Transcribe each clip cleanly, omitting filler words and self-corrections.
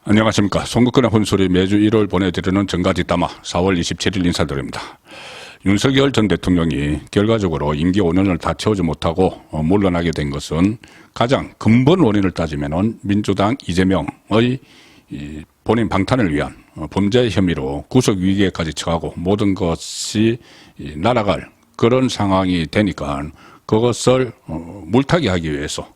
안녕하십니까. 송국근의 혼소리 매주 1월 보내드리는 정가뒷담화 4월 27일 인사드립니다. 윤석열 전 대통령이 결과적으로 임기 5년을 다 채우지 못하고 물러나게 된 것은 가장 근본 원인을 따지면 민주당 이재명의 본인 방탄을 위한 범죄 혐의로 구속 위기에까지 처하고 모든 것이 날아갈 그런 상황이 되니까 그것을 물타기 하기 위해서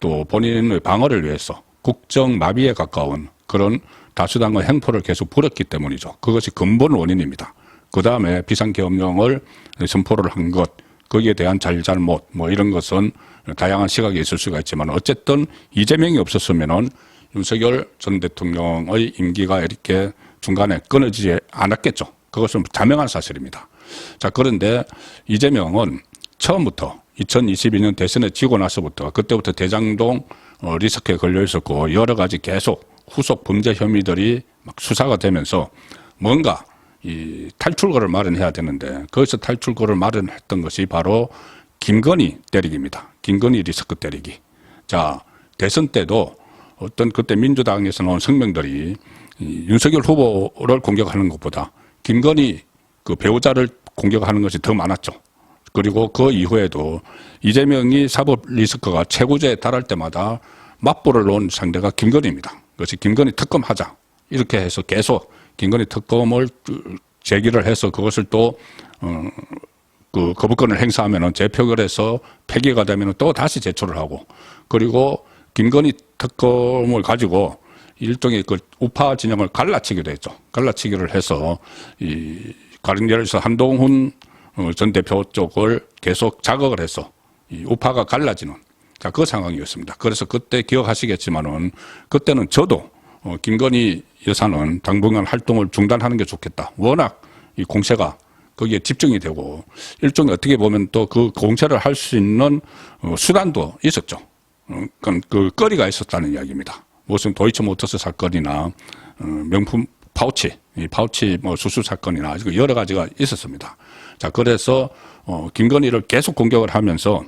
또 본인의 방어를 위해서 국정 마비에 가까운 그런 다수당의 행포를 계속 부렸기 때문이죠. 그것이 근본 원인입니다. 그 다음에 비상계엄령을 선포를 한 것, 거기에 대한 잘잘못, 이런 것은 다양한 시각이 있을 수가 있지만 어쨌든 이재명이 없었으면은 윤석열 전 대통령의 임기가 이렇게 중간에 끊어지지 않았겠죠. 그것은 자명한 사실입니다. 자, 그런데 이재명은 처음부터 2022년 대선에 지고 나서부터 그때부터 대장동 리스크에 걸려 있었고 여러 가지 계속 후속 범죄 혐의들이 막 수사가 되면서 뭔가 이 탈출구를 마련해야 되는데 거기서 탈출구를 마련했던 것이 바로 김건희 때리기입니다. 김건희 리스크 때리기. 자, 대선 때도 어떤 그때 민주당에서 나온 성명들이 윤석열 후보를 공격하는 것보다 김건희 그 배우자를 공격하는 것이 더 많았죠. 그리고 그 이후에도 이재명이 사법 리스크가 최고조에 달할 때마다 맞불을 놓은 상대가 김건희입니다. 그것이 김건희 특검하자 이렇게 해서 계속 김건희 특검을 제기를 해서 그것을 또 그 거부권을 행사하면은 재표결해서 폐기가 되면은 또 다시 제출을 하고 그리고 김건희 특검을 가지고 일종의 그 우파 진영을 갈라치기도 했죠. 갈라치기를 해서 이 가령 예를 들어서 한동훈 전 대표 쪽을 계속 자극을 해서 이 우파가 갈라지는 자, 그 상황이었습니다. 그래서 그때 기억하시겠지만은 그때는 저도 김건희 여사는 당분간 활동을 중단하는 게 좋겠다. 워낙 이 공세가 거기에 집중이 되고 일종의 어떻게 보면 또 그 공세를 할 수 있는 수단도 있었죠. 그러니까 그 거리가 있었다는 이야기입니다. 무슨 도이치모터스 사건이나 명품 파우치, 이 파우치 수수 사건이나 여러 가지가 있었습니다. 자, 그래서 김건희를 계속 공격을 하면서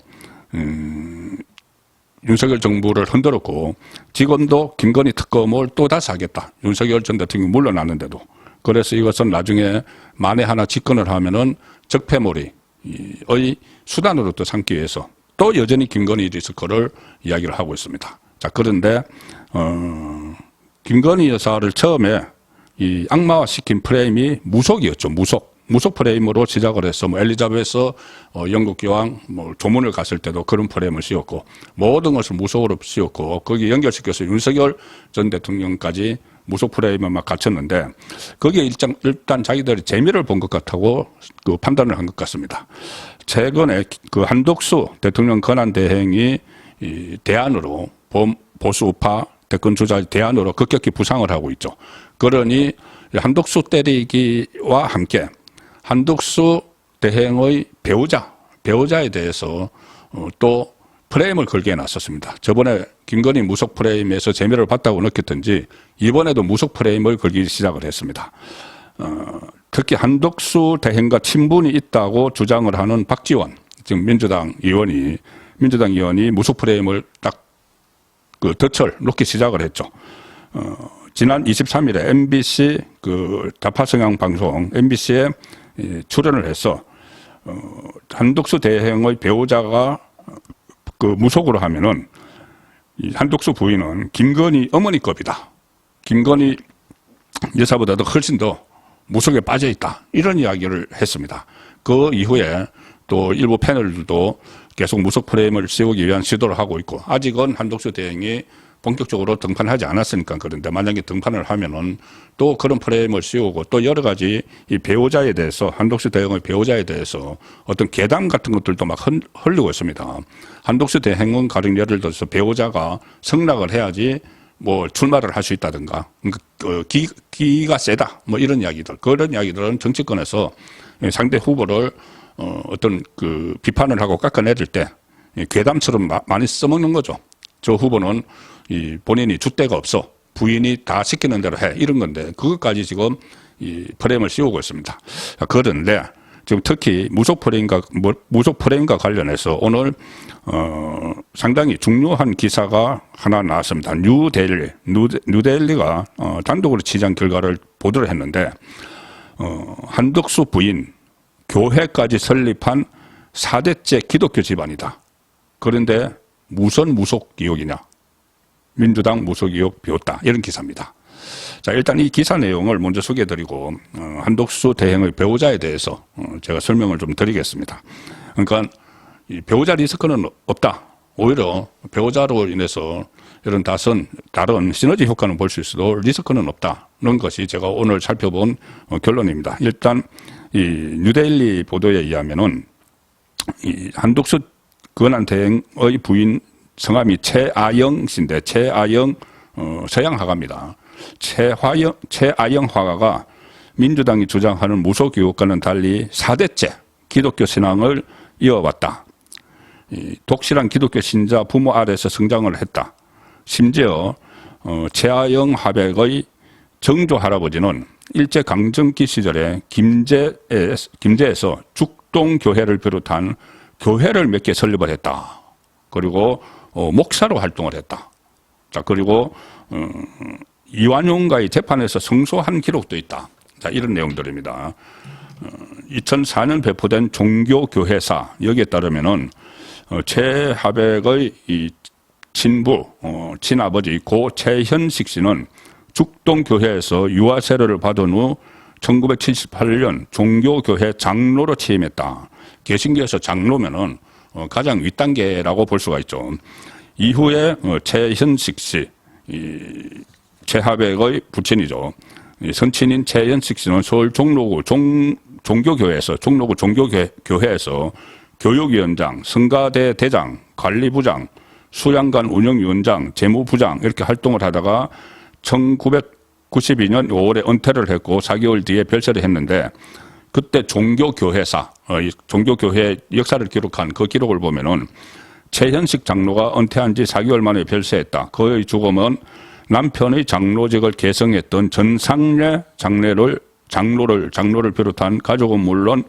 윤석열 정부를 흔들었고 지금도 김건희 특검을 또다시 하겠다. 윤석열 전 대통령이 물러났는데도. 그래서 이것은 나중에 만에 하나 집권을 하면은 적폐몰이의 수단으로 또 삼기 위해서 또 여전히 김건희 리스크를 이야기를 하고 있습니다. 자, 그런데 김건희 여사를 처음에 이 악마화시킨 프레임이 무속이었죠. 무속 프레임으로 시작을 해서 엘리자베스 영국 교황 조문을 갔을 때도 그런 프레임을 씌웠고 모든 것을 무속으로 씌웠고 거기 연결시켜서 윤석열 전 대통령까지 무속 프레임을 막 갖췄는데 거기에 일단 자기들이 재미를 본 것 같다고 그 판단을 한 것 같습니다. 최근에 그 한덕수 대통령 권한 대행이 이 대안으로 보수 우파 대권 주자 대안으로 급격히 부상을 하고 있죠. 그러니 한덕수 때리기와 함께 한덕수 대행의 배우자에 대해서 또 프레임을 걸게 해놨었습니다. 저번에 김건희 무속 프레임에서 재미를 봤다고 느꼈던지 이번에도 무속 프레임을 걸기 시작을 했습니다. 특히 한덕수 대행과 친분이 있다고 주장을 하는 박지원, 지금 민주당 의원이 무속 프레임을 딱 그 덫을 놓기 시작을 했죠. 지난 23일에 MBC 그 좌파 성향 방송 MBC에 출연을 해서 한덕수 대행의 배우자가 그 무속으로 하면은 이 한덕수 부인은 김건희 어머니급이다. 김건희 여사보다도 훨씬 더 무속에 빠져 있다. 이런 이야기를 했습니다. 그 이후에 또 일부 패널들도 계속 무속 프레임을 씌우기 위한 시도를 하고 있고 아직은 한덕수 대행이 본격적으로 등판하지 않았으니까 그런데 만약에 등판을 하면은 또 그런 프레임을 씌우고 또 여러 가지 이 배우자에 대해서 한덕수 대행의 배우자에 대해서 어떤 괴담 같은 것들도 막 흘리고 있습니다. 한덕수 대행은 가령 예를 들어서 배우자가 성락을 해야지 출마를 할 수 있다든가 기가 세다 이런 이야기들 그런 이야기들은 정치권에서 상대 후보를 어떤 그 비판을 하고 깎아내릴 때 괴담처럼 많이 써먹는 거죠. 저 후보는 이 본인이 줏대가 없어 부인이 다 시키는 대로 해 이런 건데 그것까지 지금 이 프레임을 씌우고 있습니다. 그런데 지금 특히 무속 프레임과 관련해서 오늘 상당히 중요한 기사가 하나 나왔습니다. 뉴델리가 단독으로 취재한 결과를 보도를 했는데 한덕수 부인 교회까지 설립한 4대째 기독교 집안이다. 그런데 무슨 무속 의혹이냐? 민주당 무속 의혹 비웠다. 이런 기사입니다. 자, 일단 이 기사 내용을 먼저 소개해드리고 한덕수 대행의 배우자에 대해서 제가 설명을 좀 드리겠습니다. 그러니까 이 배우자 리스크는 없다. 오히려 배우자로 인해서 이런 다른 시너지 효과는 볼 수 있어도 리스크는 없다는 것이 제가 오늘 살펴본 결론입니다. 일단 이 뉴데일리 보도에 의하면은 이 한덕수 권한 대행의 부인 성함이 최아영 씨인데 최아영 서양 화가입니다. 최아영 화가가 민주당이 주장하는 무속 의혹과는 달리 4대째 기독교 신앙을 이어왔다. 독실한 기독교 신자 부모 아래에서 성장을 했다. 심지어 최아영 화백의 정조 할아버지는 일제 강점기 시절에 김제에서 죽동교회를 비롯한 교회를 몇 개 설립을 했다. 그리고 목사로 활동을 했다. 자, 그리고 이완용과의 재판에서 승소한 기록도 있다. 자, 이런 내용들입니다. 2004년 배포된 종교교회사 여기에 따르면은 최하백의 이 친부, 친아버지 고 최현식 씨는 죽동교회에서 유아 세례를 받은 후 1978년 종교교회 장로로 취임했다. 개신교에서 장로면은 가장 윗단계라고 볼 수가 있죠. 이후에 최현식 씨, 최하백의 부친이죠. 선친인 최현식 씨는 서울 종로구 종교교회에서 교육위원장, 성가대 대장, 관리부장, 수양관 운영위원장, 재무부장 이렇게 활동을 하다가 1992년 5월에 은퇴를 했고 4개월 뒤에 별세를 했는데 그때 종교교회사, 종교교회 역사를 기록한 그 기록을 보면은 최현식 장로가 은퇴한 지 4개월 만에 별세했다. 그의 죽음은 남편의 장로직을 계승했던 전상래 장로를 비롯한 가족은 물론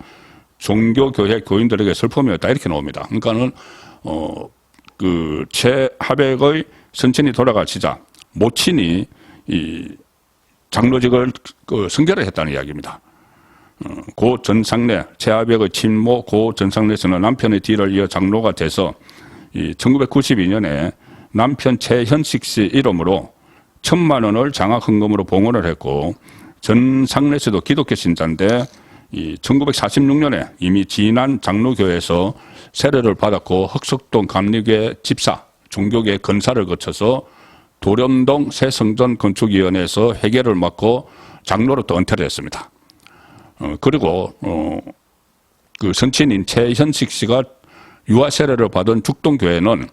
종교교회 교인들에게 슬픔이었다. 이렇게 나옵니다. 그러니까는, 최하백의 선친이 돌아가시자 모친이 이 장로직을 승계를 했다는 이야기입니다. 고 전상래, 최하백의 친모 고 전상래 씨는 남편의 뒤를 이어 장로가 돼서 1992년에 남편 최현식 씨 이름으로 1,000만 원을 장학헌금으로 봉헌을 했고 전상래 씨도 기독교 신자인데 1946년에 이미 진안 장로교회에서 세례를 받았고 흑석동 감리교회 집사, 종교계 건사를 거쳐서 도련동 새성전 건축위원회에서 회계를 맡고 장로로 또 은퇴를 했습니다. 그리고 그 선친인 최현식 씨가 유아 세례를 받은 죽동교회는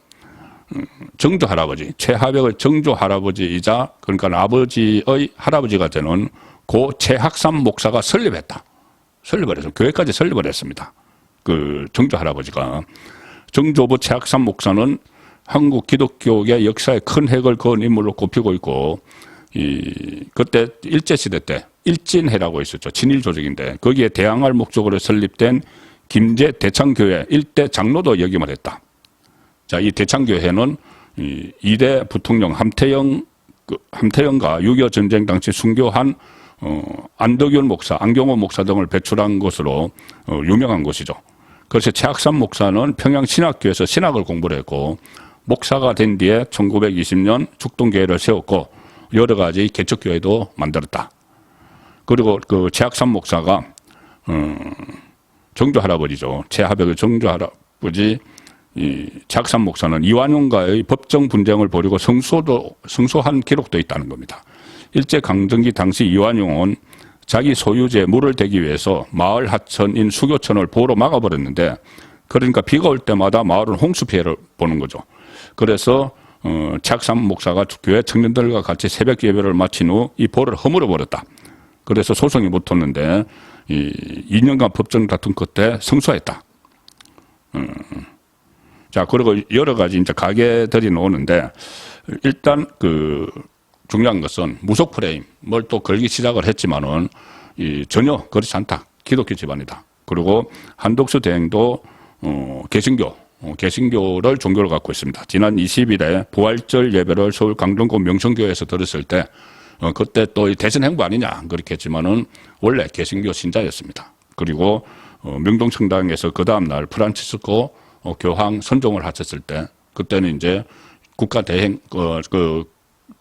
정조 할아버지, 최하백의 정조 할아버지이자 그러니까 아버지의 할아버지가 되는 고 최학삼 목사가 설립을 해서 교회까지 설립을 했습니다. 그 정조 할아버지가. 정조부 최학삼 목사는 한국 기독교계 역사에 큰 획을 그은 인물로 꼽히고 있고 그때 일제시대 때 일진회라고 있었죠. 친일 조직인데 거기에 대항할 목적으로 설립된 김제 대창교회 일대 장로도 역임을 했다. 자, 이 대창교회는 이대 부통령 함태영과 6.25 전쟁 당시 순교한 안덕윤 목사, 안경호 목사 등을 배출한 것으로 유명한 곳이죠. 그래서 최학삼 목사는 평양신학교에서 신학을 공부를 했고 목사가 된 뒤에 1920년 죽동교회를 세웠고 여러 가지 개척교회도 만들었다. 그리고 그 최학삼 목사가 정조 할아버지죠. 최하백의 정조 할아버지 최학삼 목사는 이완용과의 법정 분쟁을 벌이고 승소한 기록도 있다는 겁니다. 일제강점기 당시 이완용은 자기 소유지에 물을 대기 위해서 마을 하천인 수교천을 보로 막아버렸는데 그러니까 비가 올 때마다 마을은 홍수 피해를 보는 거죠. 그래서 최학삼 목사가 교회 청년들과 같이 새벽 예배를 마친 후 이 보를 허물어 버렸다. 그래서 소송이 못 텄는데 2년간 법정 다툼 끝에 승소했다. 자, 그리고 여러 가지 이제 가게들이 나오는데 일단 중요한 것은 무속 프레임 뭘 또 걸기 시작을 했지만은 전혀 그렇지 않다. 기독교 집안이다. 그리고 한독수 대행도 개신교를 종교로 갖고 있습니다. 지난 20일에 부활절 예배를 서울 강동구 명성교회에서 들었을 때 그때 또 대선 행보 아니냐 그렇게 했지만은 원래 개신교 신자였습니다. 그리고 명동성당에서 그 다음 날 프란치스코 교황 선종을 하셨을 때 그때는 이제 국가 대행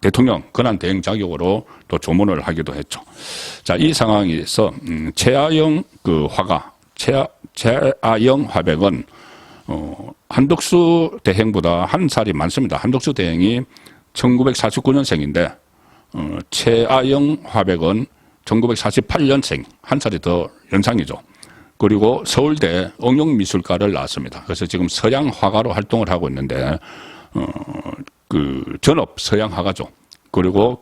대통령 권한 대행 자격으로 또 조문을 하기도 했죠. 자, 이 상황에서 최아영 최아영 화백은 한덕수 대행보다 한 살이 많습니다. 한덕수 대행이 1949년생인데 최아영 화백은 1948년생, 한 살이 더 연상이죠. 그리고 서울대 응용미술과를 나왔습니다. 그래서 지금 서양 화가로 활동을 하고 있는데 전업 서양 화가죠. 그리고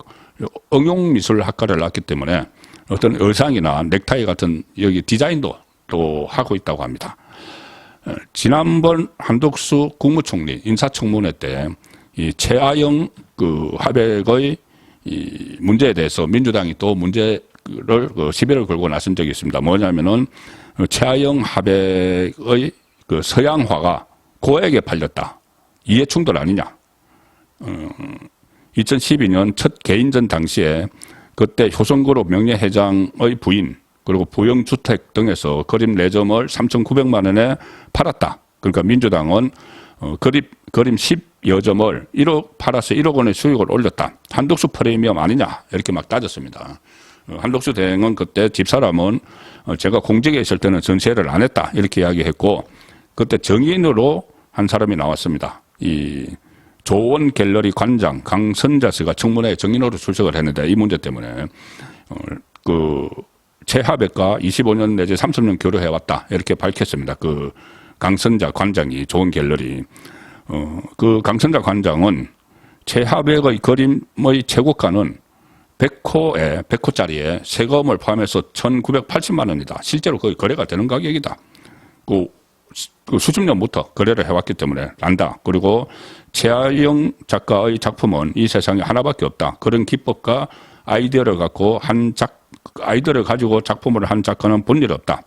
응용미술학과를 나왔기 때문에 어떤 의상이나 넥타이 같은 여기 디자인도 또 하고 있다고 합니다. 지난번 한덕수 국무총리 인사청문회 때 이 최아영 화백의 이 문제에 대해서 민주당이 또 문제를 시비를 걸고 나선 적이 있습니다. 뭐냐면은 최아영 화백의 서양화가 고에게 팔렸다. 이해충돌 아니냐. 2012년 첫 개인전 당시에 그때 효성그룹 명예회장의 부인 그리고 부영주택 등에서 그림 4점을 3,900만 원에 팔았다. 그러니까 민주당은 그림 10여 점을 1억 팔아서 1억 원의 수익을 올렸다. 한덕수 프리미엄 아니냐 이렇게 막 따졌습니다. 한덕수 대행은 그때 집사람은 제가 공직에 있을 때는 전세를 안 했다 이렇게 이야기했고 그때 정인으로 한 사람이 나왔습니다. 이 조원 갤러리 관장 강선자 씨가 청문회에 정인으로 출석을 했는데 이 문제 때문에 최하백과 25년 내지 30년 교류해왔다 이렇게 밝혔습니다. 강선자 관장이 좋은 갤러리. 강선자 관장은 최하백의 그림의 최고가는 100호짜리에 세금을 포함해서 1,980만 원이다. 실제로 거의 거래가 되는 가격이다. 수십 년부터 거래를 해왔기 때문에 안다. 그리고 최아영 작가의 작품은 이 세상에 하나밖에 없다. 그런 기법과 아이디어를 가지고 작품을 한 작가는 본 일 없다.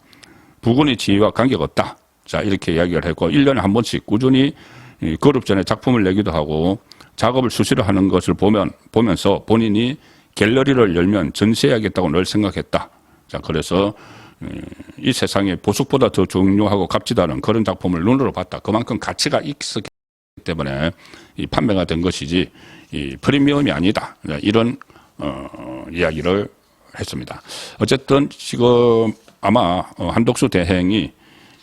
부군의 지위와 관계가 없다. 자, 이렇게 이야기를 했고 1년에 한 번씩 꾸준히 그룹 전에 작품을 내기도 하고 작업을 수시로 하는 것을 보면서 본인이 갤러리를 열면 전시해야겠다고 늘 생각했다. 자, 그래서 이 세상에 보석보다 더 중요하고 값지다는 그런 작품을 눈으로 봤다. 그만큼 가치가 있었기 때문에 이 판매가 된 것이지 이 프리미엄이 아니다. 이런 이야기를 했습니다. 어쨌든 지금 아마 한덕수 대행이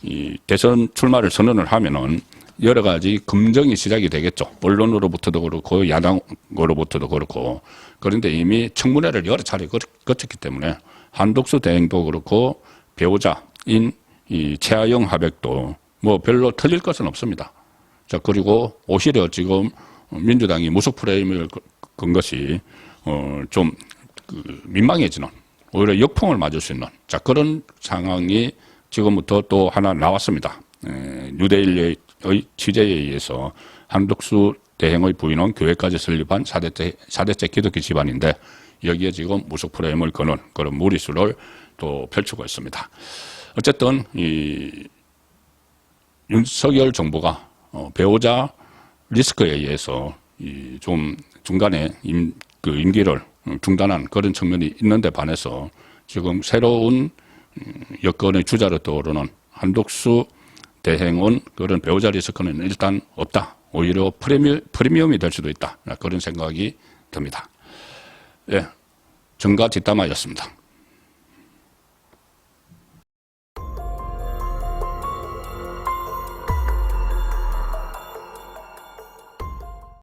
이 대선 출마를 선언을 하면은 여러 가지 검증이 시작이 되겠죠. 언론으로부터도 그렇고 야당으로부터도 그렇고. 그런데 이미 청문회를 여러 차례 거쳤기 때문에 한덕수 대행도 그렇고 배우자인 이 최아영 화백도 뭐 별로 틀릴 것은 없습니다. 자, 그리고 오히려 지금 민주당이 무속 프레임을 건 것이 좀 민망해지는 오히려 역풍을 맞을 수 있는 자 그런 상황이 지금부터 또 하나 나왔습니다. 뉴데일리의 취재에 의해서 한덕수 대행의 부인은 교회까지 설립한 4대째 기독교 집안인데 여기에 지금 무속 프레임을 거는 그런 무리수를 또 펼치고 있습니다. 어쨌든 이 윤석열 정부가 배우자 리스크에 의해서 좀 중간에 임기를 중단한 그런 측면이 있는데 반해서 지금 새로운 여권의 주자로 떠오르는 한덕수 대행은 그런 배우자 리스크는 일단 없다. 오히려 프리미엄이 될 수도 있다. 그런 생각이 듭니다. 예, 정가 뒷담화였습니다.